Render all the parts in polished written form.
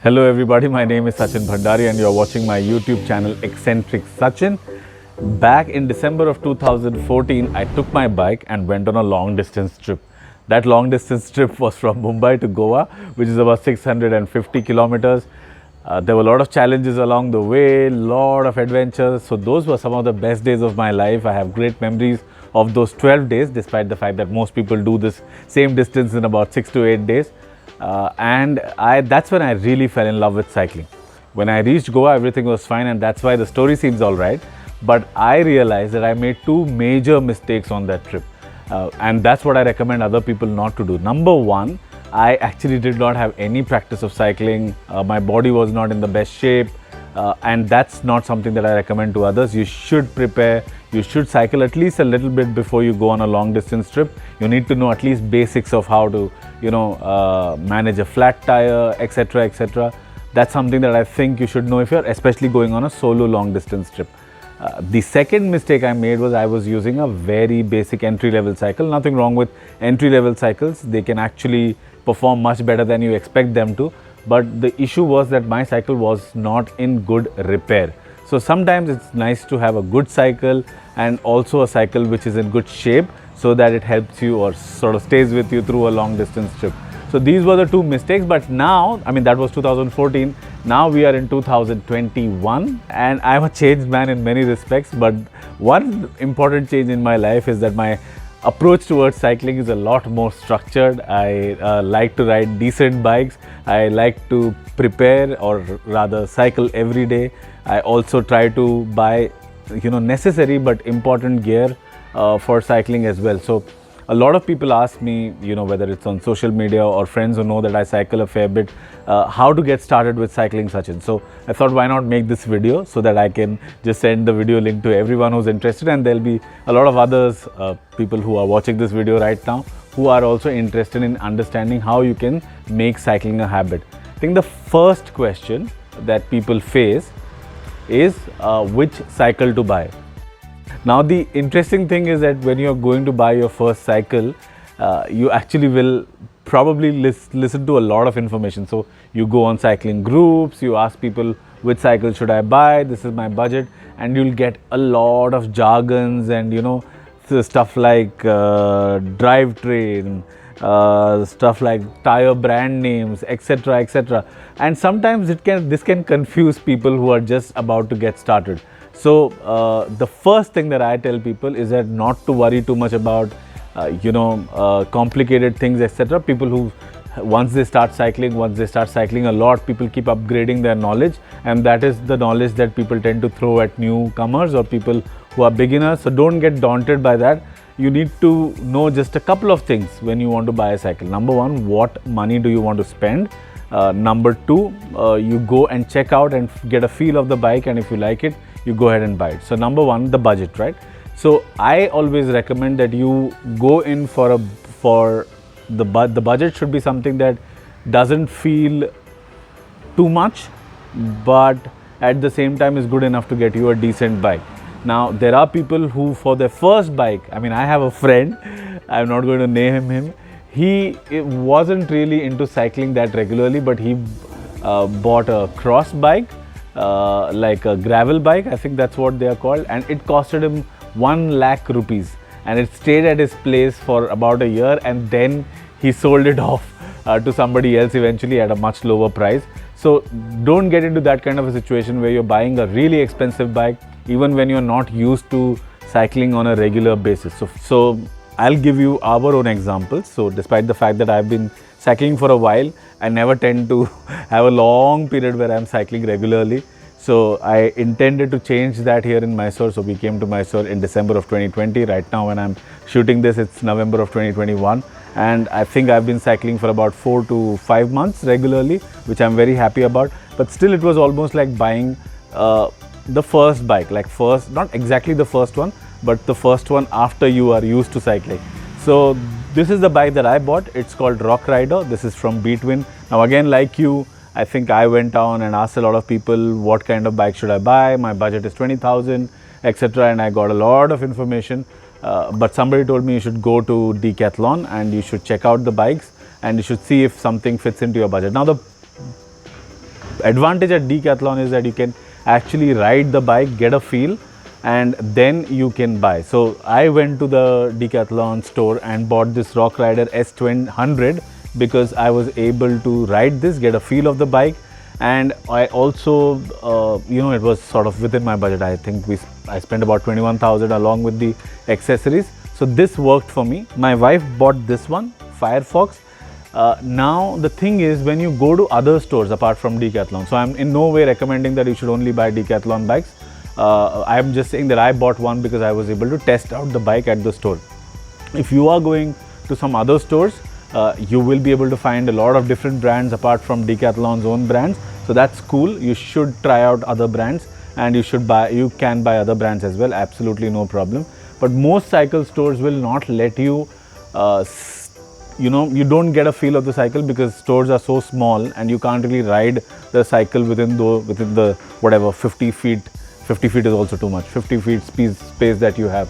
Hello everybody, my name is Sachin Bhandari and you are watching my YouTube channel Eccentric Sachin. Back in December of 2014, I took my bike and went on a long distance trip. That long distance trip was from Mumbai to Goa, which is about 650 kilometers. There were a lot of challenges along the way, lot of adventures. So those were some of the best days of my life. I have great memories of those 12 days, despite the fact that most people do this same distance in about 6 to 8 days. That's when I really fell in love with cycling. When I reached Goa, everything was fine, and that's why the story seems all right. But I realized that I made two major mistakes on that trip. And that's what I recommend other people not to do. Number one, I actually did not have any practice of cycling. My body was not in the best shape. And that's not something that I recommend to others. You should prepare. You should cycle at least a little bit before you go on a long distance trip. You need to know at least basics of how to, manage a flat tire, etc., etc. That's something that I think you should know if you're especially going on a solo long distance trip. The second mistake I made was I was using a very basic entry level cycle. Nothing wrong with entry level cycles. They can actually perform much better than you expect them to. But the issue was that my cycle was not in good repair. So sometimes it's nice to have a good cycle and also a cycle which is in good shape so that it helps you or sort of stays with you through a long distance trip. So these were the two mistakes, but now, that was 2014. Now we are in 2021 and I'm a changed man in many respects. But one important change in my life is that my approach towards cycling is a lot more structured. I like to ride decent bikes. I like to prepare or rather cycle every day. I also try to buy, necessary but important gear for cycling as well. So a lot of people ask me, whether it's on social media or friends who know that I cycle a fair bit, how to get started with cycling, Sachin. So I thought, why not make this video so that I can just send the video link to everyone who's interested, and there'll be a lot of others, people who are watching this video right now, who are also interested in understanding how you can make cycling a habit. I think the first question that people face is which cycle to buy. Now the interesting thing is that when you're going to buy your first cycle, you actually will probably listen to a lot of information. So you go on cycling groups, you ask people which cycle should I buy, this is my budget, and you'll get a lot of jargons and stuff like drivetrain, stuff like tire brand names, etc., etc. And sometimes this can confuse people who are just about to get started. So the first thing that I tell people is that not to worry too much about complicated things, etc. People who once they start cycling a lot, people keep upgrading their knowledge, and that is the knowledge that people tend to throw at newcomers or people who are beginners. So don't get daunted by that. You need to know just a couple of things when you want to buy a cycle. Number one, what money do you want to spend? Number two, you go and check out and get a feel of the bike, and if you like it, you go ahead and buy it. So number one, the budget, right? So I always recommend that you go in for the budget should be something that doesn't feel too much, but at the same time is good enough to get you a decent bike. Now there are people who for their first bike, I have a friend, I'm not going to name him. He wasn't really into cycling that regularly, but he bought a cross bike, like a gravel bike, I think that's what they are called, and it costed him 1 lakh rupees, and it stayed at his place for about a year, and then he sold it off to somebody else eventually at a much lower price. So don't get into that kind of a situation where you're buying a really expensive bike even when you're not used to cycling on a regular basis. So I'll give you our own examples. So despite the fact that I've been cycling for a while, I never tend to have a long period where I'm cycling regularly. So I intended to change that here in Mysore. So we came to Mysore in December of 2020. Right now when I'm shooting this, it's November of 2021. And I think I've been cycling for about 4 to 5 months regularly, which I'm very happy about. But still it was almost like buying the first bike, not exactly the first one, but the first one after you are used to cycling. So this is the bike that I bought. It's called Rock Rider. This is from Betwin. Now again, like you, I think I went down and asked a lot of people what kind of bike should I buy. My budget is 20,000, etc. And I got a lot of information. But somebody told me you should go to Decathlon and you should check out the bikes and you should see if something fits into your budget. Now advantage at Decathlon is that you can actually ride the bike, get a feel, and then you can buy. So I went to the Decathlon store and bought this Rock Rider S100 because I was able to ride this, get a feel of the bike, and I also, it was sort of within my budget. I think I spent about 21,000 along with the accessories. So this worked for me. My wife bought this one, Firefox. Now the thing is, when you go to other stores apart from Decathlon, so I'm in no way recommending that you should only buy Decathlon bikes. I'm just saying that I bought one because I was able to test out the bike at the store. If you are going to some other stores, you will be able to find a lot of different brands apart from Decathlon's own brands. So that's cool. You should try out other brands, and you can buy other brands as well. Absolutely no problem. But most cycle stores will not let you, you don't get a feel of the cycle because stores are so small and you can't really ride the cycle within the whatever 50 feet. 50 feet is also too much. 50 feet space that you have.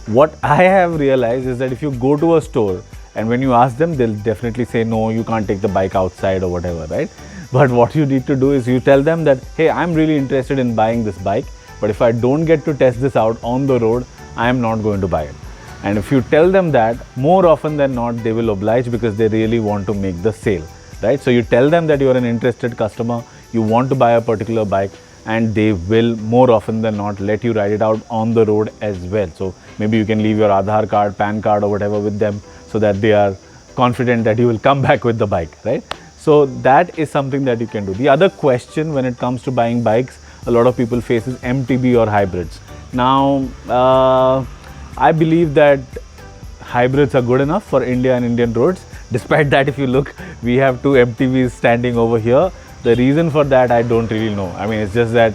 What I have realized is that if you go to a store and when you ask them, they'll definitely say, no, you can't take the bike outside or whatever, right? But what you need to do is you tell them that, hey, I'm really interested in buying this bike, but if I don't get to test this out on the road, I am not going to buy it. And if you tell them that, more often than not, they will oblige because they really want to make the sale, right? So you tell them that you're an interested customer, you want to buy a particular bike, and they will more often than not let you ride it out on the road as well. So maybe you can leave your Aadhaar card, PAN card or whatever with them so that they are confident that you will come back with the bike, right? So that is something that you can do. The other question when it comes to buying bikes, a lot of people face is MTB or hybrids. Now, I believe that hybrids are good enough for India and Indian roads. Despite that, if you look, we have two MTBs standing over here. The reason for that, I don't really know. I mean, it's just that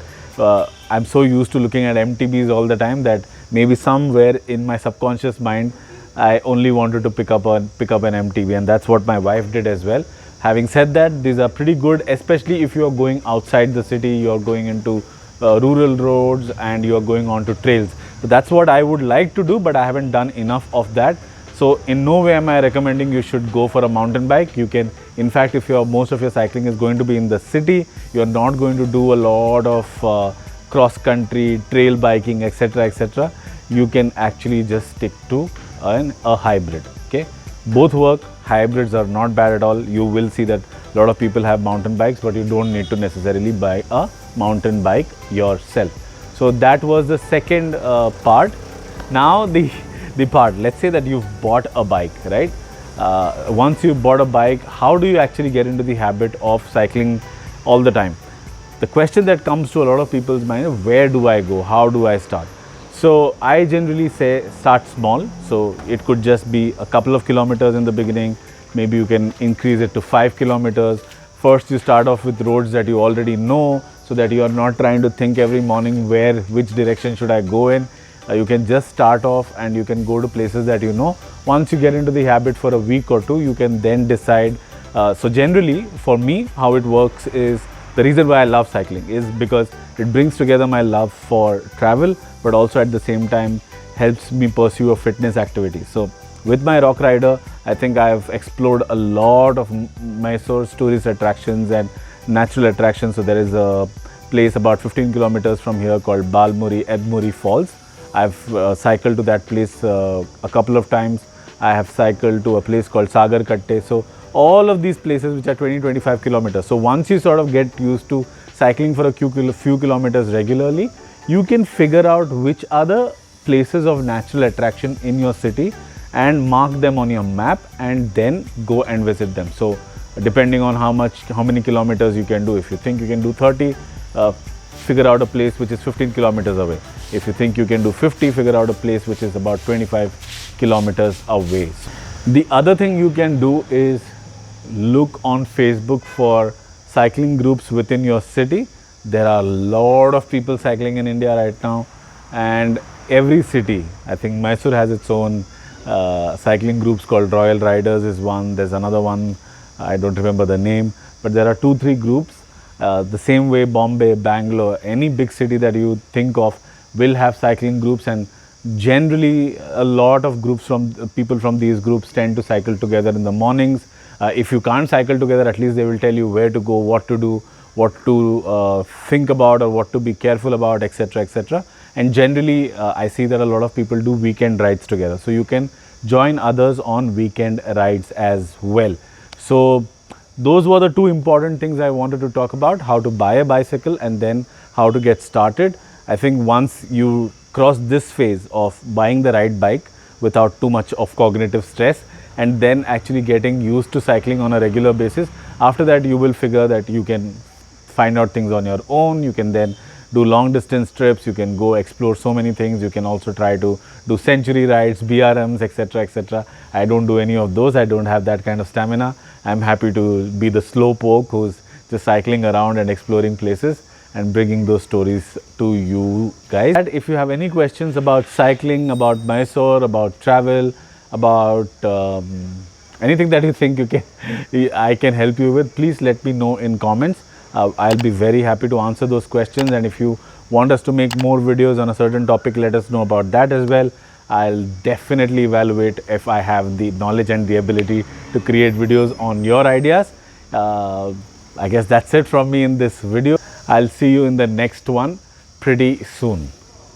I'm so used to looking at MTBs all the time that maybe somewhere in my subconscious mind, I only wanted to pick up an MTB, and that's what my wife did as well. Having said that, these are pretty good, especially if you are going outside the city, you are going into rural roads and you are going onto trails. So that's what I would like to do, but I haven't done enough of that. So in no way am I recommending you should go for a mountain bike. You can, in fact, if most of your cycling is going to be in the city, you're not going to do a lot of cross country, trail biking, etc., etc. You can actually just stick to a hybrid. Okay, both work. Hybrids are not bad at all. You will see that a lot of people have mountain bikes, but you don't need to necessarily buy a mountain bike yourself. So that was the second part. Now the part, let's say that you've bought a bike, right? Once you've bought a bike, how do you actually get into the habit of cycling all the time? The question that comes to a lot of people's mind is, where do I go? How do I start? So I generally say start small. So it could just be a couple of kilometers in the beginning. Maybe you can increase it to 5 kilometers. First, you start off with roads that you already know, so that you are not trying to think every morning which direction should I go in. You can just start off and you can go to places that you know. Once you get into the habit for a week or two, you can then decide. So generally, for me, how it works is, the reason why I love cycling is because it brings together my love for travel, but also at the same time helps me pursue a fitness activity. So with my Rock Rider, I think I've explored a lot of Mysore's tourist attractions and natural attractions. So there is a place about 15 kilometers from here called Edmuri Falls. I've cycled to that place a couple of times. I have cycled to a place called Sagar Katte. So all of these places which are 20-25 kilometers. So once you sort of get used to cycling for a few kilometers regularly, you can figure out which are the places of natural attraction in your city and mark them on your map and then go and visit them. So depending on how many kilometers you can do, if you think you can do 30, figure out a place which is 15 kilometers away. If you think you can do 50, figure out a place which is about 25 kilometers away. The other thing you can do is look on Facebook for cycling groups within your city. There are a lot of people cycling in India right now, and every city, I think Mysore has its own cycling groups called Royal Riders is one. There's another one, I don't remember the name, but there are 2-3 groups. The same way Bombay, Bangalore, any big city that you think of will have cycling groups, and generally a lot of groups people from these groups tend to cycle together in the mornings. If you can't cycle together, at least they will tell you where to go, what to do, what to think about or what to be careful about, etc., etc. And generally, I see that a lot of people do weekend rides together. So you can join others on weekend rides as well. So those were the two important things I wanted to talk about: how to buy a bicycle and then how to get started. I think once you cross this phase of buying the right bike without too much of cognitive stress and then actually getting used to cycling on a regular basis, after that you will figure that you can find out things on your own. You can then do long distance trips, you can go explore so many things. You can also try to do century rides, BRMs, etc., etc. I don't do any of those. I don't have that kind of stamina. I'm happy to be the slow poke who's just cycling around and exploring places and bringing those stories to you guys. And if you have any questions about cycling, about Mysore, about travel, about anything that you think I can help you with, please let me know in comments. I'll be very happy to answer those questions. And if you want us to make more videos on a certain topic, let us know about that as well. I'll definitely evaluate if I have the knowledge and the ability to create videos on your ideas. I guess that's it from me in this video. I'll see you in the next one pretty soon.